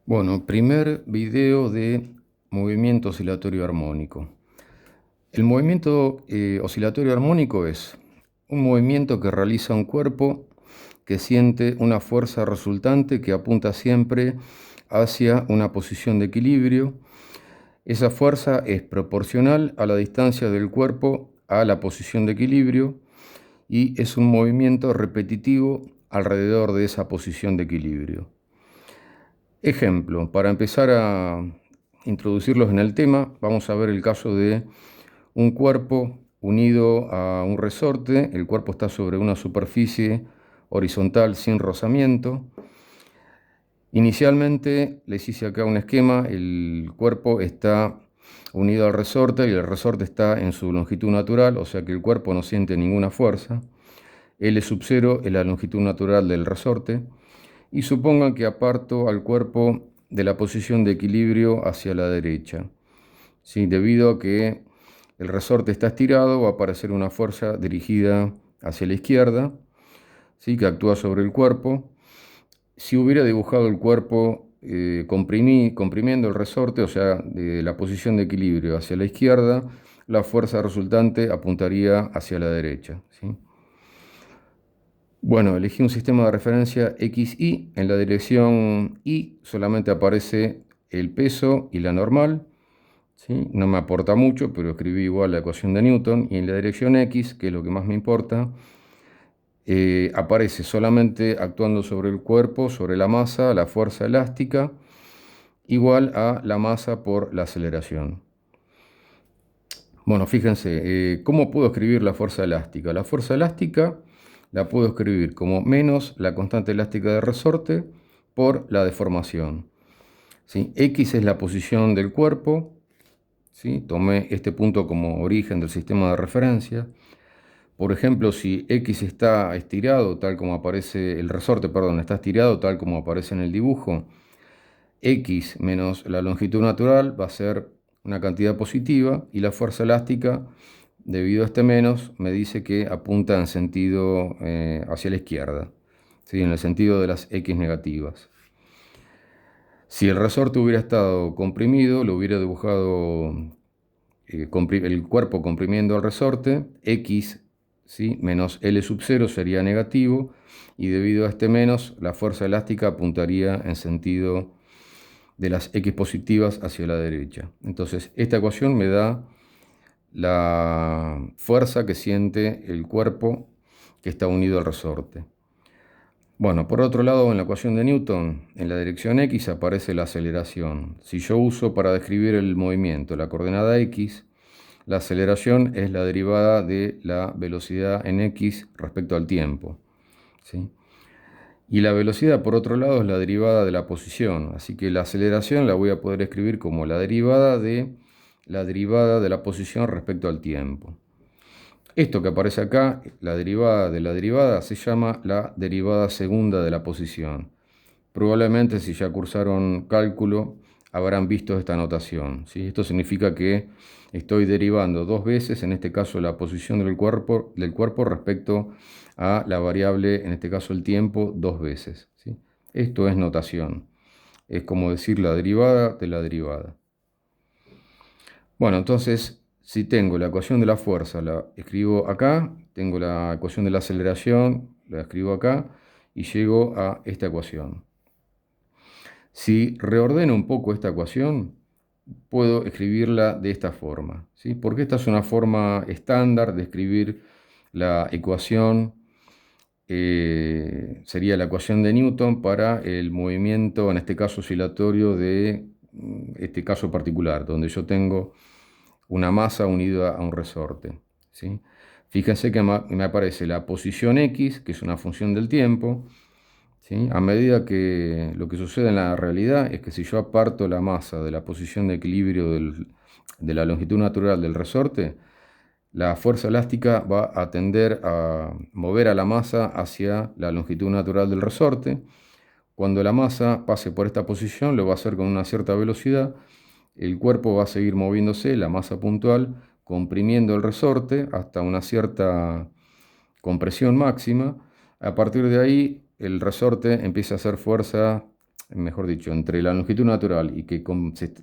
Bueno, primer video de movimiento oscilatorio armónico. El movimiento oscilatorio armónico es un movimiento que realiza un cuerpo que siente una fuerza resultante que apunta siempre hacia una posición de equilibrio. Esa fuerza es proporcional a la distancia del cuerpo a la posición de equilibrio y es un movimiento repetitivo alrededor de esa posición de equilibrio. Ejemplo, para empezar a introducirlos en el tema, vamos a ver el caso de un cuerpo unido a un resorte. El cuerpo está sobre una superficie horizontal sin rozamiento. Inicialmente les hice acá un esquema. El cuerpo está unido al resorte y el resorte está en su longitud natural, o sea que el cuerpo no siente ninguna fuerza. L sub 0 es la longitud natural del resorte. Y supongan que aparto al cuerpo de la posición de equilibrio hacia la derecha. ¿Sí? Debido a que el resorte está estirado, va a aparecer una fuerza dirigida hacia la izquierda, ¿sí? Que actúa sobre el cuerpo. Si hubiera dibujado el cuerpo comprimiendo el resorte, o sea, de la posición de equilibrio hacia la izquierda, la fuerza resultante apuntaría hacia la derecha, ¿sí? Bueno, elegí un sistema de referencia XY. En la dirección Y solamente aparece el peso y la normal, ¿sí? No me aporta mucho, pero escribí igual la ecuación de Newton. Y en la dirección X, que es lo que más me importa, aparece solamente actuando sobre el cuerpo, sobre la masa, la fuerza elástica, igual a la masa por la aceleración. Bueno, fíjense, ¿cómo puedo escribir la fuerza elástica? La fuerza elástica la puedo escribir como menos la constante elástica de resorte por la deformación, ¿sí? X es la posición del cuerpo, ¿sí? Tomé este punto como origen del sistema de referencia. Por ejemplo, si X está estirado, tal como aparece, el resorte, perdón, está estirado tal como aparece en el dibujo, X menos la longitud natural va a ser una cantidad positiva y la fuerza elástica, debido a este menos, me dice que apunta en sentido hacia la izquierda, ¿sí? En el sentido de las X negativas. Si el resorte hubiera estado comprimido, lo hubiera dibujado el cuerpo comprimiendo el resorte, X, ¿sí? Menos L sub 0 sería negativo y debido a este menos, la fuerza elástica apuntaría en sentido de las X positivas hacia la derecha. Entonces, esta ecuación me da la fuerza que siente el cuerpo que está unido al resorte. Bueno, por otro lado, en la ecuación de Newton, en la dirección X aparece la aceleración. Si yo uso para describir el movimiento la coordenada X, la aceleración es la derivada de la velocidad en X respecto al tiempo, ¿sí? Y la velocidad, por otro lado, es la derivada de la posición. Así que la aceleración la voy a poder escribir como la derivada de la posición respecto al tiempo. Esto que aparece acá, la derivada de la derivada, se llama la derivada segunda de la posición. Probablemente si ya cursaron cálculo habrán visto esta notación, ¿sí? Esto significa que estoy derivando dos veces, en este caso la posición del cuerpo respecto a la variable, en este caso el tiempo, dos veces, ¿sí? Esto es notación. Es como decir la derivada de la derivada. Bueno, entonces, si tengo la ecuación de la fuerza, la escribo acá, tengo la ecuación de la aceleración, la escribo acá, y llego a esta ecuación. Si reordeno un poco esta ecuación, puedo escribirla de esta forma, ¿sí? Porque esta es una forma estándar de escribir la ecuación, sería la ecuación de Newton para el movimiento, en este caso oscilatorio de este caso particular, donde yo tengo una masa unida a un resorte, ¿sí? Fíjense que me aparece la posición X, que es una función del tiempo, ¿sí? A medida que lo que sucede en la realidad es que si yo aparto la masa de la posición de equilibrio de la longitud natural del resorte, la fuerza elástica va a tender a mover a la masa hacia la longitud natural del resorte. Cuando la masa pase por esta posición, lo va a hacer con una cierta velocidad. El cuerpo va a seguir moviéndose, la masa puntual, comprimiendo el resorte hasta una cierta compresión máxima. A partir de ahí, el resorte empieza a hacer fuerza mejor dicho, entre la longitud natural y que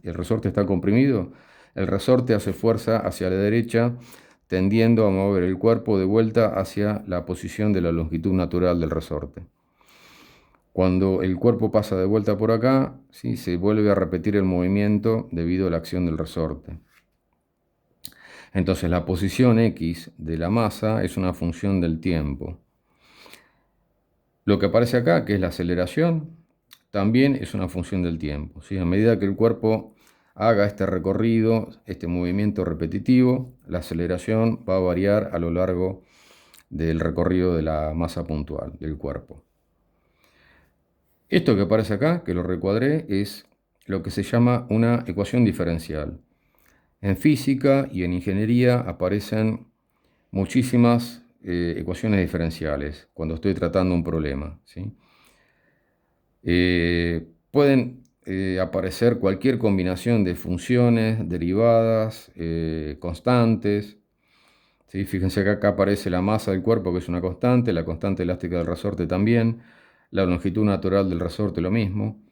el resorte está comprimido, el resorte hace fuerza hacia la derecha, tendiendo a mover el cuerpo de vuelta hacia la posición de la longitud natural del resorte. Cuando el cuerpo pasa de vuelta por acá, ¿sí?, se vuelve a repetir el movimiento debido a la acción del resorte. Entonces la posición X de la masa es una función del tiempo. Lo que aparece acá, que es la aceleración, también es una función del tiempo, ¿sí? A medida que el cuerpo haga este recorrido, este movimiento repetitivo, la aceleración va a variar a lo largo del recorrido de la masa puntual del cuerpo. Esto que aparece acá, que lo recuadré, es lo que se llama una ecuación diferencial. En física y en ingeniería aparecen muchísimas ecuaciones diferenciales cuando estoy tratando un problema, ¿sí? Pueden aparecer cualquier combinación de funciones, derivadas, constantes, ¿sí? Fíjense que acá aparece la masa del cuerpo, que es una constante, la constante elástica del resorte también, la longitud natural del resorte lo mismo,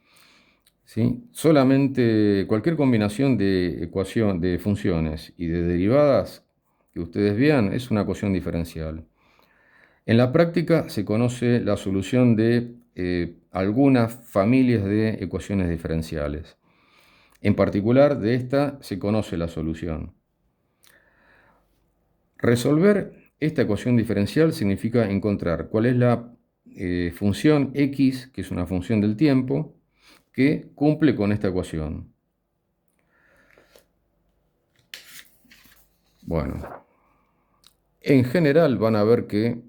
¿sí? Solamente cualquier combinación de funciones y de derivadas que ustedes vean es una ecuación diferencial. En la práctica se conoce la solución de algunas familias de ecuaciones diferenciales. En particular, de esta se conoce la solución. Resolver esta ecuación diferencial significa encontrar cuál es la función x, que es una función del tiempo, que cumple con esta ecuación. Bueno, en general van a ver que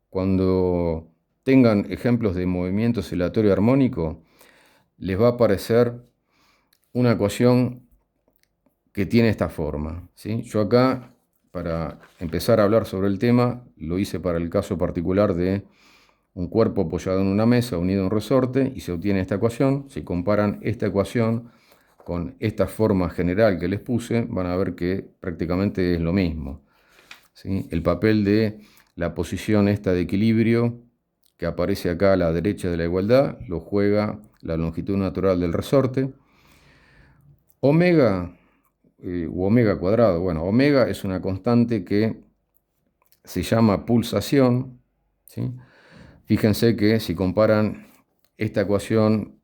cuando tengan ejemplos de movimiento oscilatorio armónico, les va a aparecer una ecuación que tiene esta forma, ¿sí? Yo acá, para empezar a hablar sobre el tema, lo hice para el caso particular de un cuerpo apoyado en una mesa unido a un resorte y se obtiene esta ecuación. Si comparan esta ecuación con esta forma general que les puse, van a ver que prácticamente es lo mismo, ¿sí? El papel de la posición esta de equilibrio que aparece acá a la derecha de la igualdad lo juega la longitud natural del resorte. Omega u omega cuadrado, bueno, omega es una constante que se llama pulsación, ¿sí? Fíjense que si comparan esta ecuación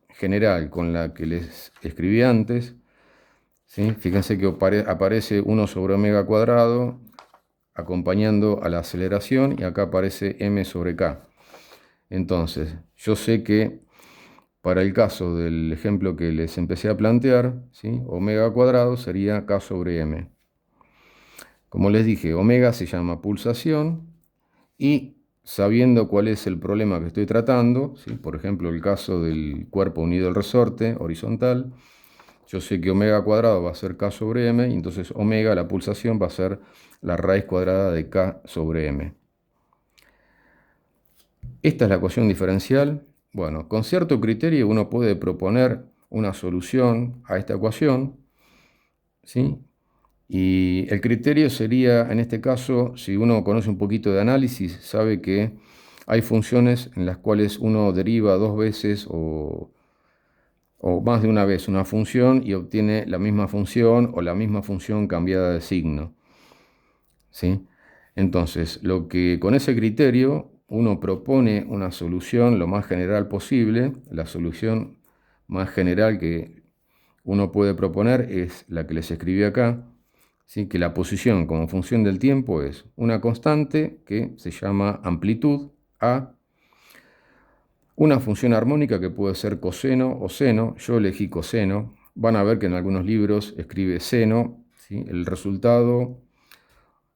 general con la que les escribí antes, ¿sí?, fíjense que aparece 1 sobre omega cuadrado acompañando a la aceleración y acá aparece m sobre k. Entonces, yo sé que para el caso del ejemplo que les empecé a plantear, ¿sí?, omega cuadrado sería k sobre m. Como les dije, omega se llama pulsación y sabiendo cuál es el problema que estoy tratando, ¿sí?, por ejemplo el caso del cuerpo unido al resorte horizontal, yo sé que omega cuadrado va a ser k sobre m y entonces omega, la pulsación, va a ser la raíz cuadrada de k sobre m. Esta es la ecuación diferencial. Bueno, con cierto criterio uno puede proponer una solución a esta ecuación, ¿sí? Y el criterio sería, en este caso, si uno conoce un poquito de análisis, sabe que hay funciones en las cuales uno deriva dos veces o más de una vez una función y obtiene la misma función o la misma función cambiada de signo, ¿sí? Entonces, con ese criterio uno propone una solución lo más general posible. La solución más general que uno puede proponer es la que les escribí acá, ¿sí?, que la posición como función del tiempo es una constante que se llama amplitud A, una función armónica que puede ser coseno o seno. Yo elegí coseno. Van a ver que en algunos libros escribe seno, ¿sí? El resultado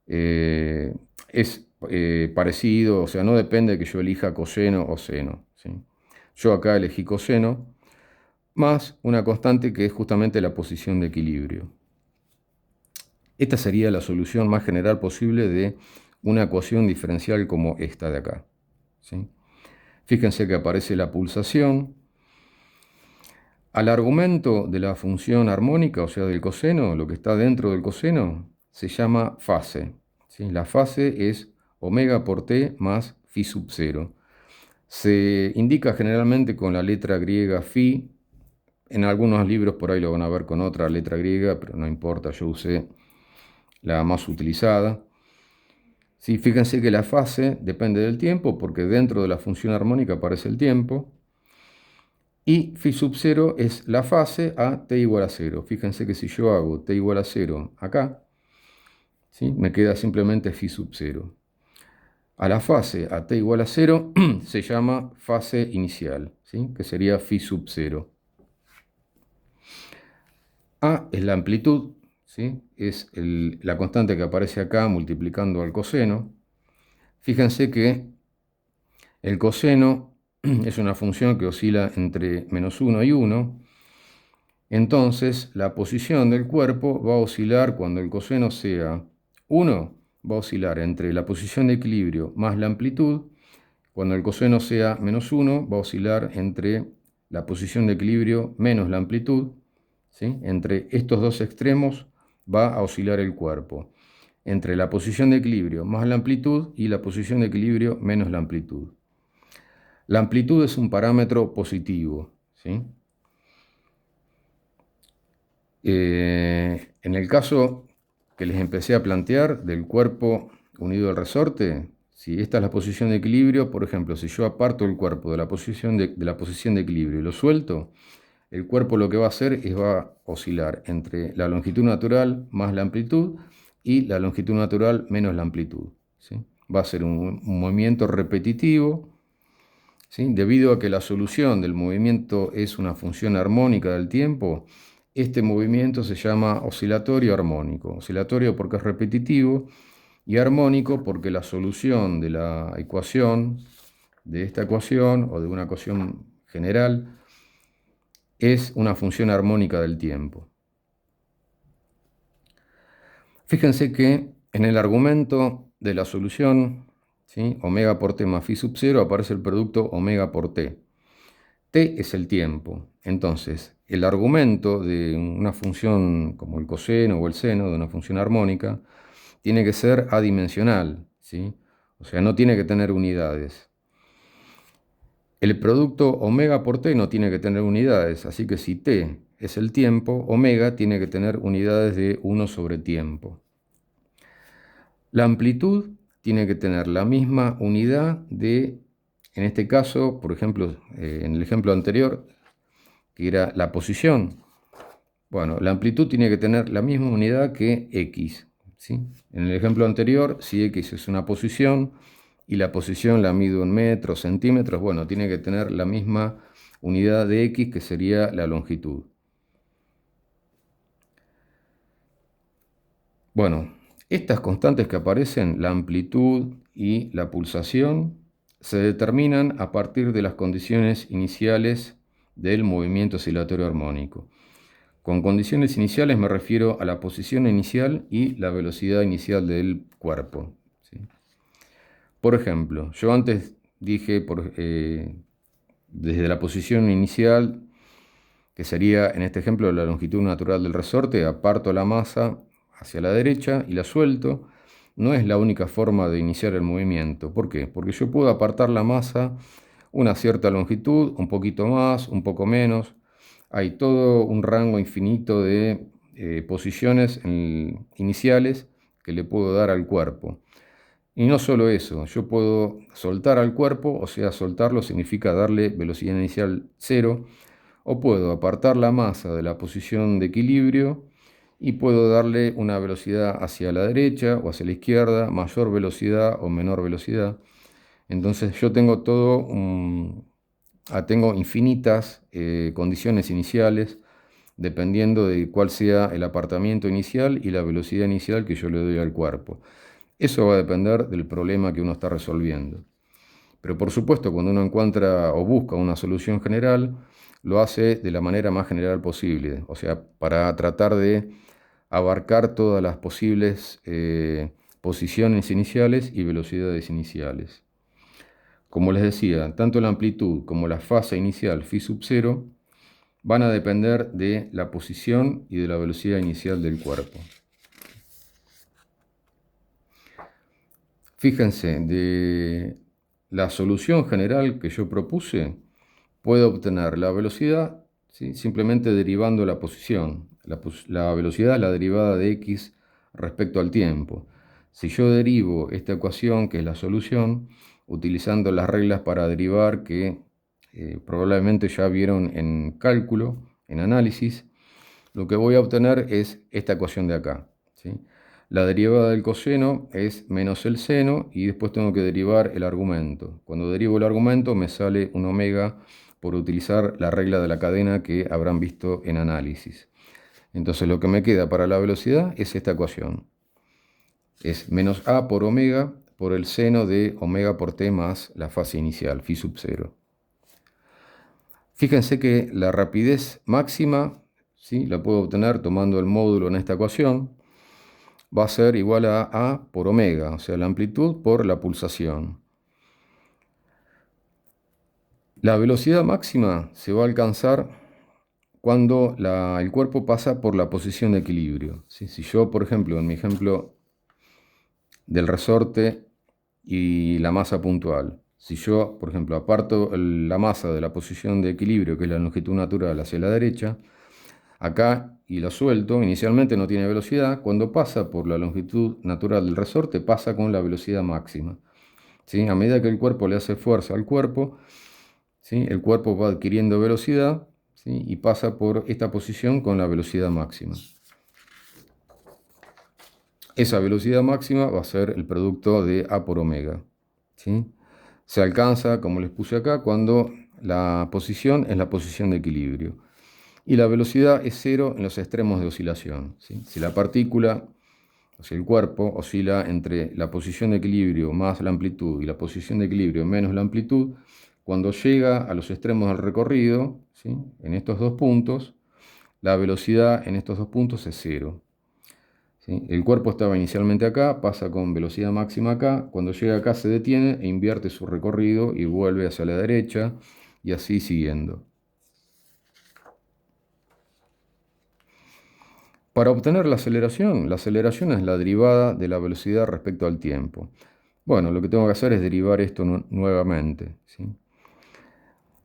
es parecido, o sea, no depende de que yo elija coseno o seno, ¿sí? Yo acá elegí coseno, más una constante que es justamente la posición de equilibrio. Esta sería la solución más general posible de una ecuación diferencial como esta de acá, ¿sí? Fíjense que aparece la pulsación. Al argumento de la función armónica, o sea, del coseno, lo que está dentro del coseno, se llama fase, ¿sí? La fase es omega por t más phi sub 0. Se indica generalmente con la letra griega phi. En algunos libros por ahí lo van a ver con otra letra griega, pero no importa, yo usé la más utilizada. Sí, fíjense que la fase depende del tiempo, porque dentro de la función armónica aparece el tiempo. Y phi sub 0 es la fase a t igual a 0. Fíjense que si yo hago t igual a 0 acá, ¿sí?, me queda simplemente phi sub 0. A la fase a t igual a 0 se llama fase inicial, ¿sí?, que sería phi sub 0. A es la amplitud, ¿sí?, es la constante que aparece acá multiplicando al coseno. Fíjense que el coseno es una función que oscila entre -1 y 1. Entonces, la posición del cuerpo va a oscilar cuando el coseno sea 1, va a oscilar entre la posición de equilibrio más la amplitud. Cuando el coseno sea -1, va a oscilar entre la posición de equilibrio menos la amplitud, ¿sí? Entre estos dos extremos va a oscilar el cuerpo, entre la posición de equilibrio más la amplitud y la posición de equilibrio menos la amplitud. La amplitud es un parámetro positivo, ¿sí? En el caso que les empecé a plantear del cuerpo unido al resorte, si esta es la posición de equilibrio, por ejemplo, si yo aparto el cuerpo de la posición de equilibrio y lo suelto, el cuerpo lo que va a hacer es va a oscilar entre la longitud natural más la amplitud y la longitud natural menos la amplitud, ¿sí? Va a ser un movimiento repetitivo, ¿sí? Debido a que la solución del movimiento es una función armónica del tiempo, este movimiento se llama oscilatorio armónico. Oscilatorio porque es repetitivo y armónico porque la solución de la ecuación, de esta ecuación o de una ecuación general, es una función armónica del tiempo. Fíjense que en el argumento de la solución, ¿sí?, omega por t más phi sub 0, aparece el producto omega por t. T es el tiempo. Entonces, el argumento de una función como el coseno o el seno de una función armónica tiene que ser adimensional, ¿sí? O sea, no tiene que tener unidades. El producto omega por t no tiene que tener unidades, así que si t es el tiempo, omega tiene que tener unidades de 1 sobre tiempo. La amplitud tiene que tener la misma unidad de, en este caso, por ejemplo, en el ejemplo anterior, que era la posición. Bueno, la amplitud tiene que tener la misma unidad que x, ¿sí? En el ejemplo anterior, si x es una posición y la posición la mido en metros, centímetros, bueno, tiene que tener la misma unidad de x, que sería la longitud. Bueno, estas constantes que aparecen, la amplitud y la pulsación, se determinan a partir de las condiciones iniciales del movimiento oscilatorio armónico. Con condiciones iniciales me refiero a la posición inicial y la velocidad inicial del cuerpo, ¿sí? Por ejemplo, yo antes dije desde la posición inicial, que sería en este ejemplo la longitud natural del resorte, aparto la masa hacia la derecha y la suelto. No es la única forma de iniciar el movimiento. ¿Por qué? Porque yo puedo apartar la masa una cierta longitud, un poquito más, un poco menos. Hay todo un rango infinito de posiciones iniciales que le puedo dar al cuerpo. Y no solo eso, yo puedo soltar al cuerpo, o sea, soltarlo significa darle velocidad inicial 0, o puedo apartar la masa de la posición de equilibrio y puedo darle una velocidad hacia la derecha o hacia la izquierda, mayor velocidad o menor velocidad. Entonces yo tengo tengo infinitas condiciones iniciales dependiendo de cuál sea el apartamiento inicial y la velocidad inicial que yo le doy al cuerpo. Eso va a depender del problema que uno está resolviendo. Pero por supuesto, cuando uno encuentra o busca una solución general, lo hace de la manera más general posible, o sea, para tratar de abarcar todas las posibles posiciones iniciales y velocidades iniciales. Como les decía, tanto la amplitud como la fase inicial phi sub 0 van a depender de la posición y de la velocidad inicial del cuerpo. Fíjense, de la solución general que yo propuse, puedo obtener la velocidad, ¿sí?, simplemente derivando la posición. La velocidad es la derivada de x respecto al tiempo. Si yo derivo esta ecuación, que es la solución, utilizando las reglas para derivar que probablemente ya vieron en cálculo, en análisis, lo que voy a obtener es esta ecuación de acá, ¿sí? La derivada del coseno es menos el seno y después tengo que derivar el argumento. Cuando derivo el argumento me sale un omega por utilizar la regla de la cadena que habrán visto en análisis. Entonces lo que me queda para la velocidad es esta ecuación. Es menos a por omega por el seno de omega por t más la fase inicial, phi sub 0. Fíjense que la rapidez máxima, ¿sí?, la puedo obtener tomando el módulo en esta ecuación. Va a ser igual a por omega, o sea, la amplitud por la pulsación. La velocidad máxima se va a alcanzar cuando el cuerpo pasa por la posición de equilibrio, ¿sí? Si yo, por ejemplo, en mi ejemplo del resorte y la masa puntual, si yo, por ejemplo, aparto la masa de la posición de equilibrio, que es la longitud natural, hacia la derecha, acá, y lo suelto, inicialmente no tiene velocidad. Cuando pasa por la longitud natural del resorte, pasa con la velocidad máxima, ¿sí? A medida que el cuerpo le hace fuerza al cuerpo, ¿sí?, el cuerpo va adquiriendo velocidad, ¿sí?, y pasa por esta posición con la velocidad máxima. Esa velocidad máxima va a ser el producto de a por omega, ¿sí? Se alcanza, como les puse acá, cuando la posición es la posición de equilibrio. Y la velocidad es cero en los extremos de oscilación, ¿sí? Si la partícula, o sea, el cuerpo, oscila entre la posición de equilibrio más la amplitud y la posición de equilibrio menos la amplitud, cuando llega a los extremos del recorrido, ¿sí?, en estos dos puntos, la velocidad en estos dos puntos es cero, ¿sí? El cuerpo estaba inicialmente acá, pasa con velocidad máxima acá, cuando llega acá se detiene e invierte su recorrido y vuelve hacia la derecha y así siguiendo. Para obtener la aceleración es la derivada de la velocidad respecto al tiempo. Bueno, lo que tengo que hacer es derivar esto nuevamente, ¿sí?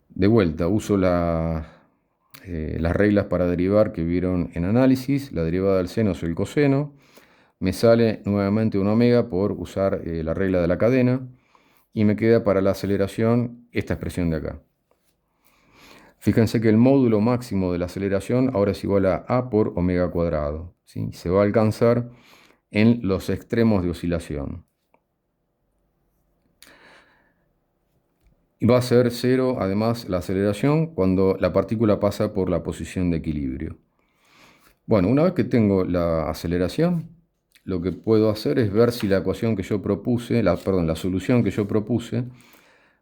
De vuelta, uso las reglas para derivar que vieron en análisis. La derivada del seno es el coseno. Me sale nuevamente un omega por usar la regla de la cadena. Y me queda para la aceleración esta expresión de acá. Fíjense que el módulo máximo de la aceleración ahora es igual a por omega cuadrado, ¿sí? Se va a alcanzar en los extremos de oscilación. Y va a ser cero, además, la aceleración cuando la partícula pasa por la posición de equilibrio. Bueno, una vez que tengo la aceleración, lo que puedo hacer es ver si la ecuación que yo propuse, la solución que yo propuse,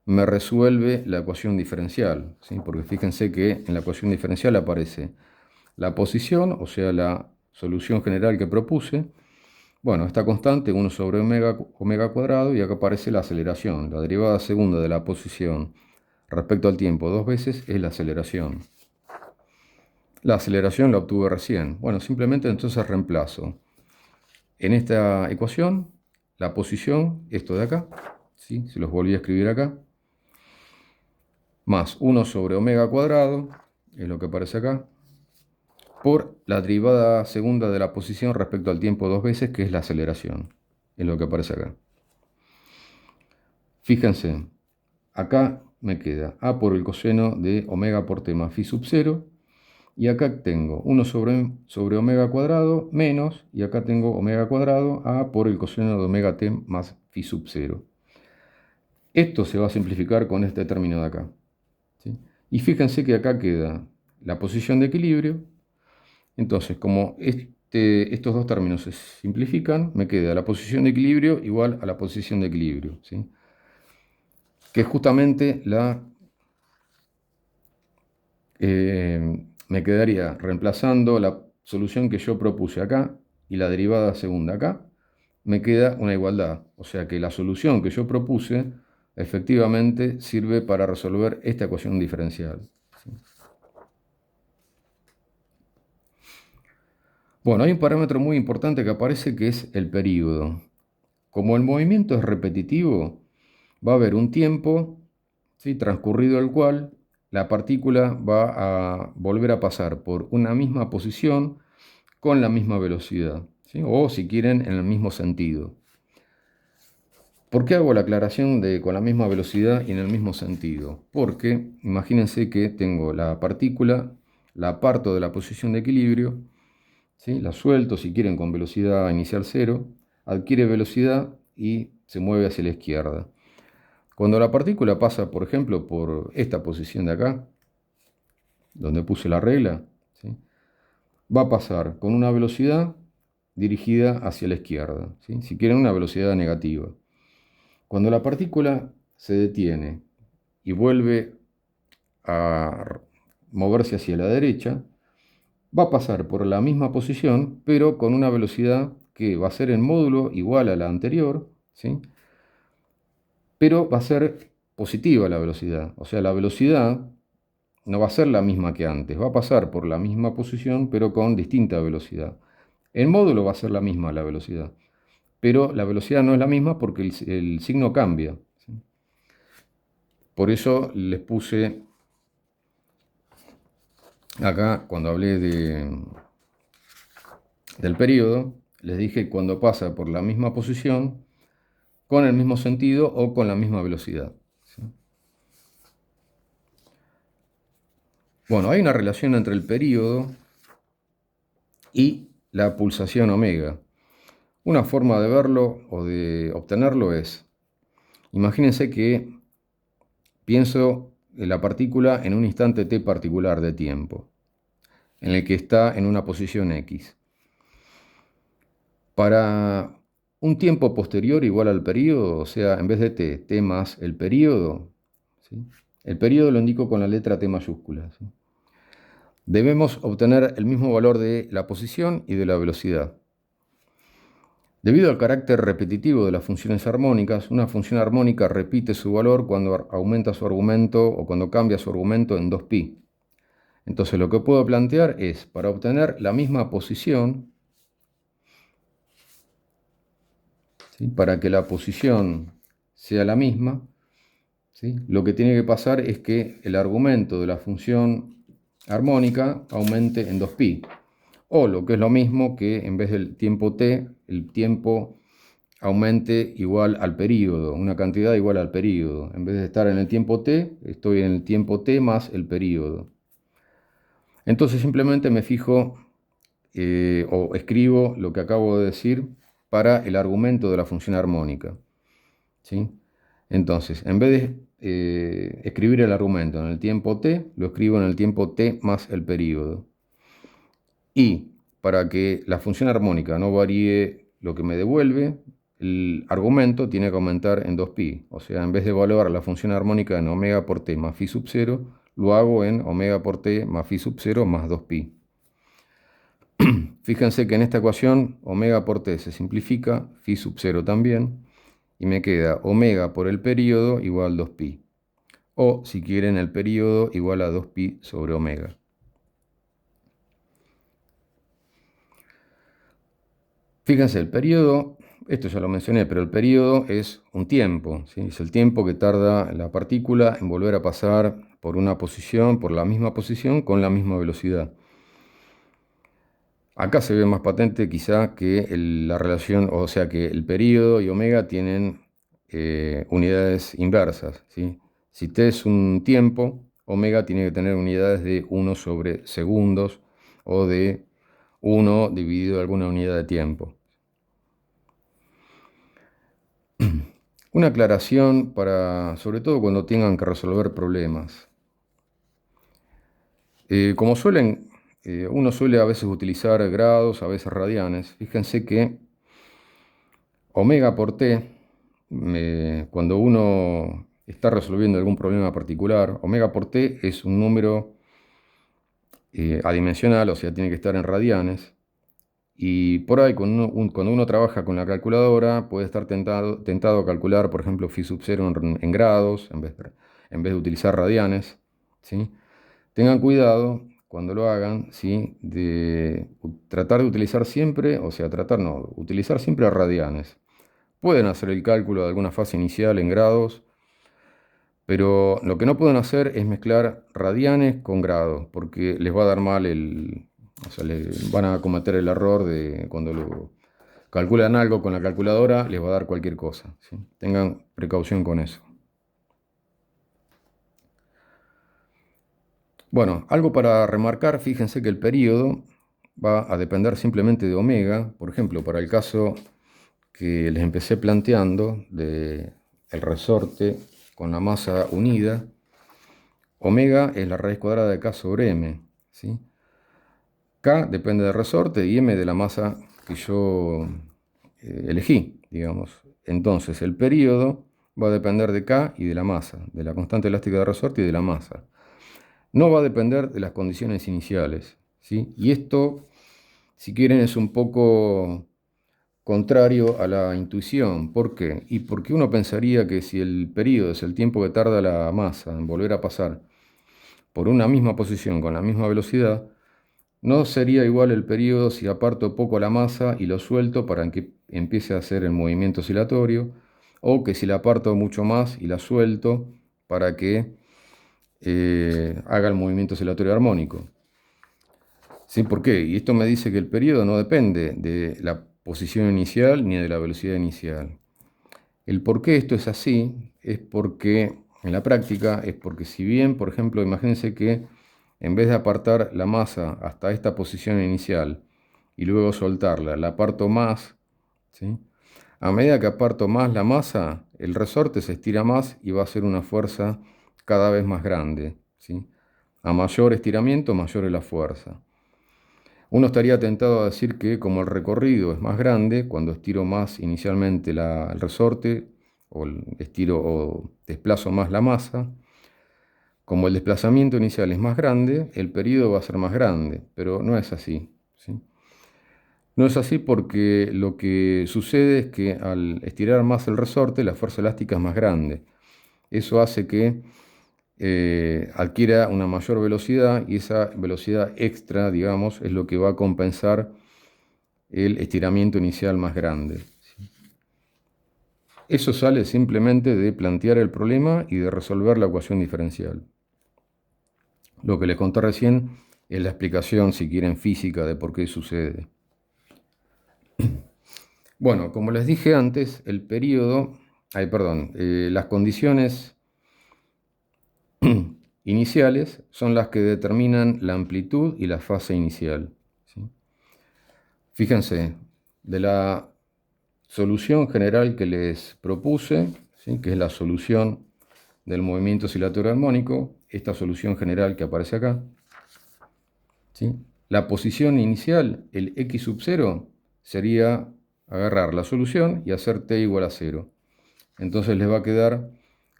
me resuelve la ecuación diferencial, ¿sí? Porque fíjense que en la ecuación diferencial aparece la posición, o sea, la solución general que propuse. Bueno, esta constante, 1 sobre omega cuadrado, y acá aparece la aceleración. La derivada segunda de la posición respecto al tiempo dos veces es la aceleración. La aceleración la obtuve recién. Bueno, simplemente entonces reemplazo en esta ecuación la posición, esto de acá, ¿sí?, se los volví a escribir acá, más 1 sobre omega cuadrado, es lo que aparece acá, por la derivada segunda de la posición respecto al tiempo dos veces, que es la aceleración, es lo que aparece acá. Fíjense, acá me queda a por el coseno de omega por t más phi sub 0, y acá tengo 1 sobre omega cuadrado menos, y acá tengo omega cuadrado a por el coseno de omega t más phi sub 0. Esto se va a simplificar con este término de acá, ¿sí? Y fíjense que acá queda la posición de equilibrio. Entonces, como estos dos términos se simplifican, me queda la posición de equilibrio igual a la posición de equilibrio, ¿sí?, que es justamente me quedaría reemplazando la solución que yo propuse acá y la derivada segunda acá, me queda una igualdad. O sea que la solución que yo propuse efectivamente sirve para resolver esta ecuación diferencial, ¿sí? Bueno, hay un parámetro muy importante que aparece, que es el período. Como el movimiento es repetitivo, va a haber un tiempo, ¿sí?, transcurrido el cual la partícula va a volver a pasar por una misma posición con la misma velocidad, ¿sí?, o si quieren, en el mismo sentido. ¿Por qué hago la aclaración de con la misma velocidad y en el mismo sentido? Porque imagínense que tengo la partícula, la aparto de la posición de equilibrio, ¿sí?, la suelto, si quieren, con velocidad inicial cero, adquiere velocidad y se mueve hacia la izquierda. Cuando la partícula pasa, por ejemplo, por esta posición de acá, donde puse la regla, ¿sí?, va a pasar con una velocidad dirigida hacia la izquierda, ¿sí?, si quieren, una velocidad negativa. Cuando la partícula se detiene y vuelve a moverse hacia la derecha, va a pasar por la misma posición, pero con una velocidad que va a ser en módulo igual a la anterior, ¿sí?, pero va a ser positiva la velocidad. O sea, la velocidad no va a ser la misma que antes, va a pasar por la misma posición, pero con distinta velocidad. En módulo va a ser la misma la velocidad, pero la velocidad no es la misma porque el signo cambia, ¿sí? Por eso les puse acá, cuando hablé del periodo, les dije cuando pasa por la misma posición, con el mismo sentido o con la misma velocidad, ¿sí? Bueno, hay una relación entre el período y la pulsación omega. Una forma de verlo o de obtenerlo es, imagínense que pienso en la partícula en un instante t particular de tiempo, en el que está en una posición x. Para un tiempo posterior igual al período, o sea, en vez de t más el período, ¿sí?, el período lo indico con la letra T mayúscula, ¿sí?, debemos obtener el mismo valor de la posición y de la velocidad. Debido al carácter repetitivo de las funciones armónicas, una función armónica repite su valor cuando aumenta su argumento o cuando cambia su argumento en 2π. Entonces lo que puedo plantear es, para obtener la misma posición, ¿sí?, para que la posición sea la misma, ¿sí?, lo que tiene que pasar es que el argumento de la función armónica aumente en 2π. O lo que es lo mismo, que en vez del tiempo t, el tiempo aumente igual al período, una cantidad igual al período. En vez de estar en el tiempo t, estoy en el tiempo t más el período. Entonces simplemente me fijo o escribo lo que acabo de decir para el argumento de la función armónica, ¿sí? Entonces, en vez de escribir el argumento en el tiempo t, lo escribo en el tiempo t más el período. Y para que la función armónica no varíe lo que me devuelve, el argumento tiene que aumentar en 2π. O sea, en vez de evaluar la función armónica en omega por t más phi sub 0, lo hago en omega por t más phi sub 0 más 2π. Fíjense que en esta ecuación omega por t se simplifica, phi sub 0 también, y me queda omega por el período igual 2π. O, si quieren, el período igual a 2π sobre omega. Fíjense, el periodo, esto ya lo mencioné, pero el periodo es un tiempo, ¿sí? Es el tiempo que tarda la partícula en volver a pasar por una posición, por la misma posición, con la misma velocidad. Acá se ve más patente quizá que la relación, o sea que el periodo y omega tienen unidades inversas, ¿sí? Si t es un tiempo, omega tiene que tener unidades de 1 sobre segundos o de 1 dividido alguna unidad de tiempo. Una aclaración para, sobre todo cuando tengan que resolver problemas. Como uno suele a veces utilizar grados, a veces radianes. Fíjense que omega por t, cuando uno está resolviendo algún problema particular, omega por t es un número adimensional, o sea, tiene que estar en radianes. Y por ahí, cuando uno trabaja con la calculadora, puede estar tentado a calcular, por ejemplo, phi sub 0 en grados, en vez de utilizar radianes, ¿sí? Tengan cuidado cuando lo hagan, ¿sí?, de tratar de utilizar siempre, o sea, utilizar siempre radianes. Pueden hacer el cálculo de alguna fase inicial en grados, Pero lo que no pueden hacer es mezclar radianes con grados, porque les va a dar mal o sea, van a cometer el error de cuando lo calculan algo con la calculadora, les va a dar cualquier cosa, ¿sí? Tengan precaución con eso. Bueno, algo para remarcar, fíjense que el período va a depender simplemente de omega. Por ejemplo, para el caso que les empecé planteando de el resorte con la masa unida, omega es la raíz cuadrada de K sobre M, ¿sí? K depende del resorte y M de la masa que yo elegí, digamos. Entonces, el período va a depender de K y de la masa, de la constante elástica de resorte y de la masa. No va a depender de las condiciones iniciales, ¿sí? Y esto, si quieren, es un poco contrario a la intuición. ¿Por qué? Y porque uno pensaría que si el período es el tiempo que tarda la masa en volver a pasar por una misma posición con la misma velocidad, no sería igual el período si aparto poco la masa y lo suelto para que empiece a hacer el movimiento oscilatorio, o que si la aparto mucho más y la suelto para que haga el movimiento oscilatorio armónico. ¿Sí? ¿Por qué? Y esto me dice que el periodo no depende de la posición inicial ni de la velocidad inicial. El por qué esto es así es porque, en la práctica, es porque si bien, por ejemplo, imagínense que en vez de apartar la masa hasta esta posición inicial y luego soltarla, la aparto más, ¿sí? A medida que aparto más la masa, el resorte se estira más y va a ser una fuerza cada vez más grande, ¿sí? A mayor estiramiento, mayor es la fuerza. Uno estaría tentado a decir que como el recorrido es más grande, cuando estiro más inicialmente el resorte, estiro o desplazo más la masa, como el desplazamiento inicial es más grande, el periodo va a ser más grande, pero no es así, ¿sí? No es así porque lo que sucede es que al estirar más el resorte, la fuerza elástica es más grande. Eso hace que adquiera una mayor velocidad y esa velocidad extra, digamos, es lo que va a compensar el estiramiento inicial más grande. Eso sale simplemente de plantear el problema y de resolver la ecuación diferencial. Lo que les conté recién es la explicación, si quieren, física de por qué sucede. Bueno, como les dije antes, el periodo, las condiciones iniciales son las que determinan la amplitud y la fase inicial, ¿sí? Fíjense, de la solución general que les propuse, ¿sí? Que es la solución del movimiento oscilatorio armónico, esta solución general que aparece acá, ¿sí? La posición inicial, el x sub 0, sería agarrar la solución y hacer t igual a 0. Entonces les va a quedar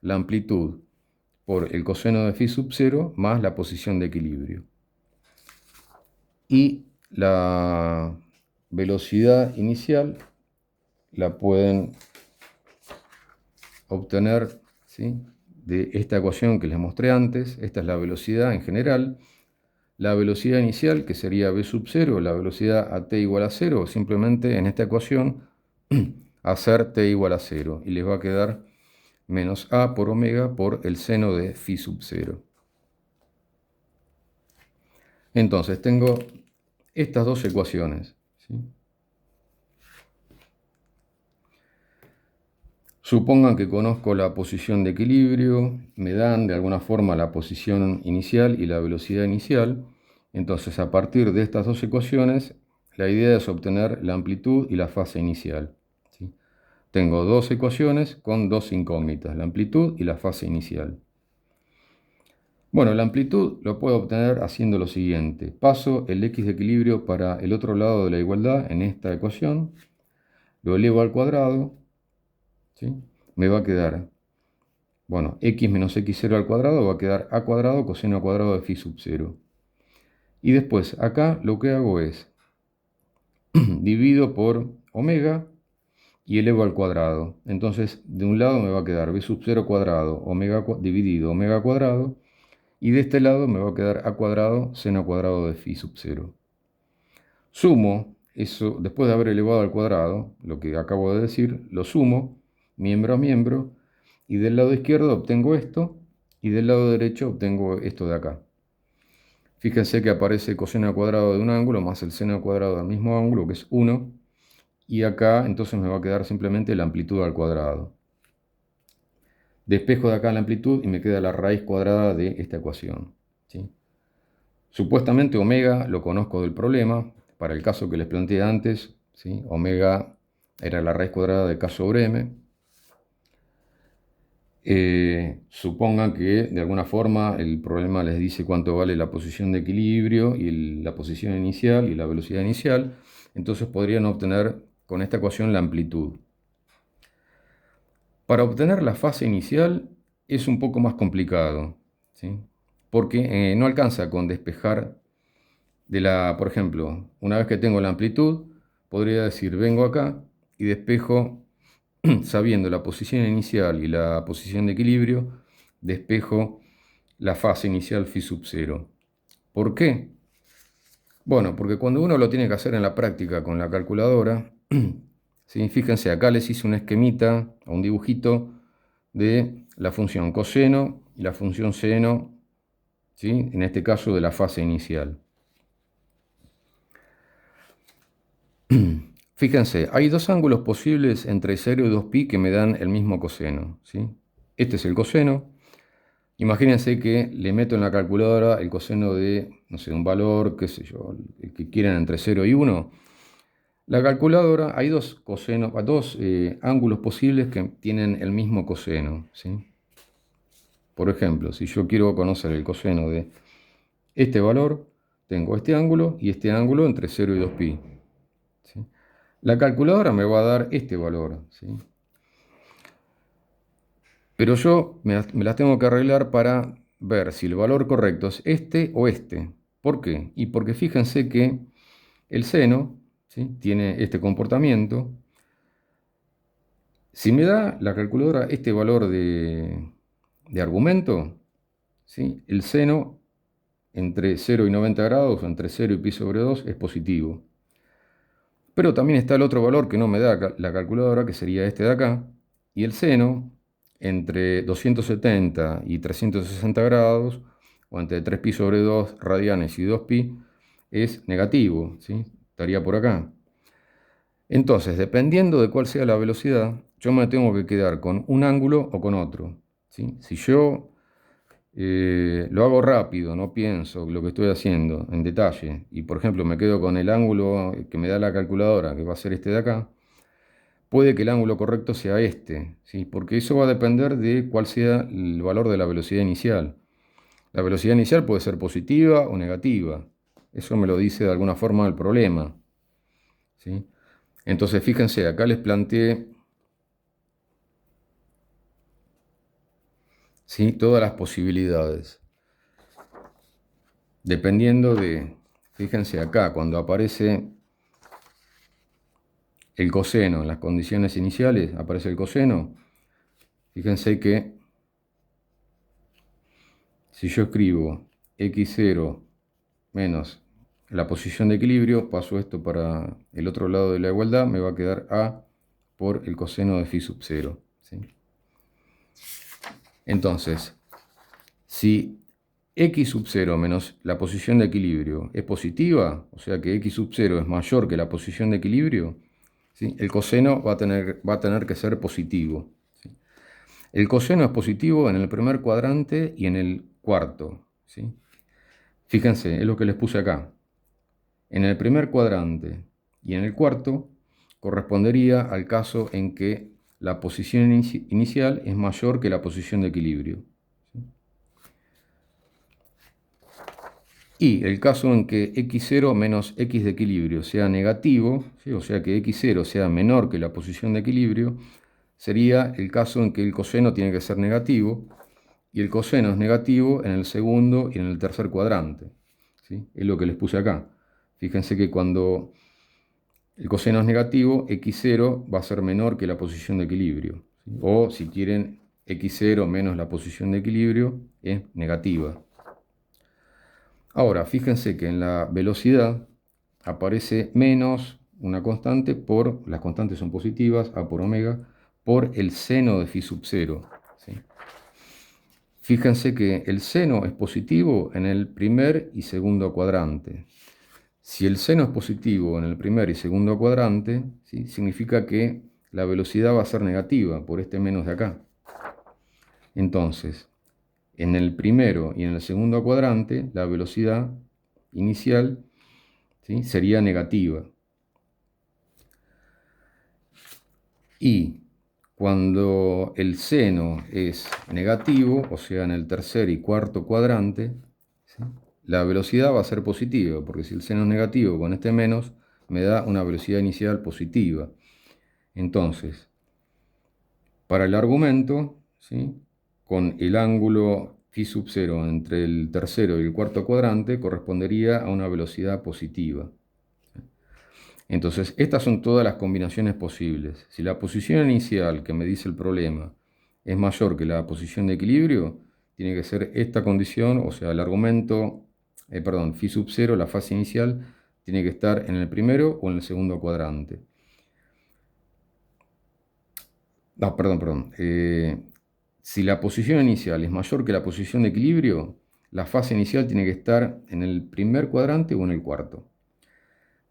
la amplitud por el coseno de phi sub 0 más la posición de equilibrio. Y la velocidad inicial la pueden obtener, ¿sí? De esta ecuación que les mostré antes. Esta es la velocidad en general. La velocidad inicial, que sería v sub 0, la velocidad a t igual a 0, simplemente en esta ecuación hacer t igual a 0. Y les va a quedar menos a por omega por el seno de phi sub 0. Entonces tengo estas dos ecuaciones, ¿sí? Supongan que conozco la posición de equilibrio, me dan de alguna forma la posición inicial y la velocidad inicial. Entonces, a partir de estas dos ecuaciones, la idea es obtener la amplitud y la fase inicial, ¿sí? Tengo dos ecuaciones con dos incógnitas, la amplitud y la fase inicial. Bueno, la amplitud lo puedo obtener haciendo lo siguiente. Paso el x de equilibrio para el otro lado de la igualdad en esta ecuación, lo elevo al cuadrado, ¿sí? Me va a quedar, bueno, x menos x0 al cuadrado va a quedar a cuadrado coseno al cuadrado de phi sub 0. Y después acá lo que hago es divido por omega y elevo al cuadrado. Entonces de un lado me va a quedar b sub 0 cuadrado omega dividido omega cuadrado, y de este lado me va a quedar a cuadrado seno cuadrado de phi sub 0. Sumo eso, después de haber elevado al cuadrado, lo que acabo de decir, lo sumo miembro a miembro, y del lado izquierdo obtengo esto, y del lado derecho obtengo esto de acá. Fíjense que aparece el coseno al cuadrado de un ángulo más el seno al cuadrado del mismo ángulo, que es 1, y acá entonces me va a quedar simplemente la amplitud al cuadrado. Despejo de acá la amplitud y me queda la raíz cuadrada de esta ecuación, ¿sí? Supuestamente omega lo conozco del problema, para el caso que les planteé antes, ¿sí? Omega era la raíz cuadrada de K sobre M. Supongan que de alguna forma el problema les dice cuánto vale la posición de equilibrio y la posición inicial y la velocidad inicial, entonces podrían obtener con esta ecuación la amplitud. Para obtener la fase inicial es un poco más complicado, ¿sí? Porque no alcanza con despejar por ejemplo, una vez que tengo la amplitud, podría decir vengo acá y despejo, sabiendo la posición inicial y la posición de equilibrio, despejo la fase inicial phi sub 0. ¿Por qué? Bueno, porque cuando uno lo tiene que hacer en la práctica con la calculadora, ¿sí? Fíjense, acá les hice un esquemita o un dibujito de la función coseno y la función seno, ¿sí? En este caso de la fase inicial. Fíjense, hay dos ángulos posibles entre 0 y 2π que me dan el mismo coseno, ¿sí? Este es el coseno. Imagínense que le meto en la calculadora el coseno de, no sé, un valor, qué sé yo, el que quieran entre 0 y 1. La calculadora, hay dos ángulos posibles que tienen el mismo coseno, ¿sí? Por ejemplo, si yo quiero conocer el coseno de este valor, tengo este ángulo y este ángulo entre 0 y 2π, ¿sí? La calculadora me va a dar este valor, ¿sí? Pero yo me las tengo que arreglar para ver si el valor correcto es este o este. ¿Por qué? Y porque fíjense que el seno, ¿sí? Tiene este comportamiento. Si me da la calculadora este valor de argumento, ¿sí? El seno entre 0 y 90 grados, o entre 0 y pi sobre 2, es positivo. Pero también está el otro valor que no me da la calculadora, que sería este de acá, y el seno entre 270 y 360 grados, o entre 3π sobre 2 radianes y 2π, es negativo, ¿sí? Estaría por acá. Entonces, dependiendo de cuál sea la velocidad, yo me tengo que quedar con un ángulo o con otro, ¿sí? Si yo lo hago rápido, no pienso lo que estoy haciendo en detalle, y por ejemplo me quedo con el ángulo que me da la calculadora, que va a ser este de acá, puede que el ángulo correcto sea este, ¿sí? Porque eso va a depender de cuál sea el valor de la velocidad inicial. La velocidad inicial puede ser positiva o negativa. Eso me lo dice de alguna forma el problema, ¿sí? Entonces, fíjense, acá les planteé, ¿sí? Todas las posibilidades. Dependiendo de, fíjense acá, cuando aparece el coseno en las condiciones iniciales, aparece el coseno. Fíjense que si yo escribo x0 menos la posición de equilibrio, paso esto para el otro lado de la igualdad, me va a quedar a por el coseno de phi sub 0, ¿sí? Entonces, si x sub 0 menos la posición de equilibrio es positiva, o sea que x sub 0 es mayor que la posición de equilibrio, ¿sí? El coseno va a tener que ser positivo, ¿sí? El coseno es positivo en el primer cuadrante y en el cuarto, ¿sí? Fíjense, es lo que les puse acá. En el primer cuadrante y en el cuarto correspondería al caso en que la posición inicial es mayor que la posición de equilibrio, ¿sí? Y el caso en que x0 menos x de equilibrio sea negativo, ¿sí? O sea que x0 sea menor que la posición de equilibrio, sería el caso en que el coseno tiene que ser negativo, y el coseno es negativo en el segundo y en el tercer cuadrante, ¿sí? Es lo que les puse acá. Fíjense que cuando el coseno es negativo, x0 va a ser menor que la posición de equilibrio, ¿sí? O si quieren, x0 menos la posición de equilibrio es negativa. Ahora, fíjense que en la velocidad aparece menos una constante las constantes son positivas, a por omega, por el seno de phi sub 0. ¿sí? Fíjense que el seno es positivo en el primer y segundo cuadrante. Si el seno es positivo en el primer y segundo cuadrante, ¿sí?, significa que la velocidad va a ser negativa por este menos de acá. Entonces, en el primero y en el segundo cuadrante, la velocidad inicial, ¿sí?, sería negativa. Y cuando el seno es negativo, o sea, en el tercer y cuarto cuadrante, ¿sí?, la velocidad va a ser positiva, porque si el seno es negativo con este menos, me da una velocidad inicial positiva. Entonces, para el argumento, ¿sí?, con el ángulo phi sub 0 entre el tercero y el cuarto cuadrante correspondería a una velocidad positiva. Entonces, estas son todas las combinaciones posibles. Si la posición inicial que me dice el problema es mayor que la posición de equilibrio, tiene que ser esta condición, o sea, el argumento, phi sub 0, la fase inicial, tiene que estar en el primero o en el segundo cuadrante. No, perdón. Si la posición inicial es mayor que la posición de equilibrio, la fase inicial tiene que estar en el primer cuadrante o en el cuarto.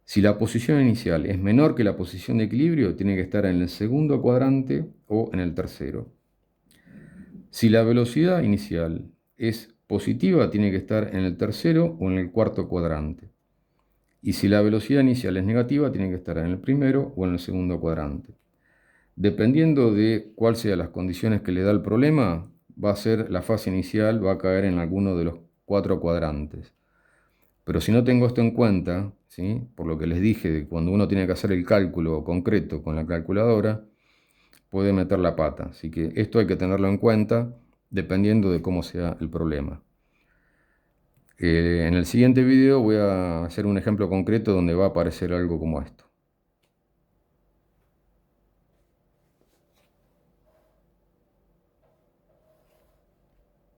Si la posición inicial es menor que la posición de equilibrio, tiene que estar en el segundo cuadrante o en el tercero. Si la velocidad inicial es positiva, tiene que estar en el tercero o en el cuarto cuadrante. Y si la velocidad inicial es negativa, tiene que estar en el primero o en el segundo cuadrante. Dependiendo de cuáles sean las condiciones que le da el problema, va a ser la fase inicial, va a caer en alguno de los 4 cuadrantes. Pero si no tengo esto en cuenta, ¿sí?, por lo que les dije, de cuando uno tiene que hacer el cálculo concreto con la calculadora, puede meter la pata. Así que esto hay que tenerlo en cuenta dependiendo de cómo sea el problema. En el siguiente video voy a hacer un ejemplo concreto donde va a aparecer algo como esto.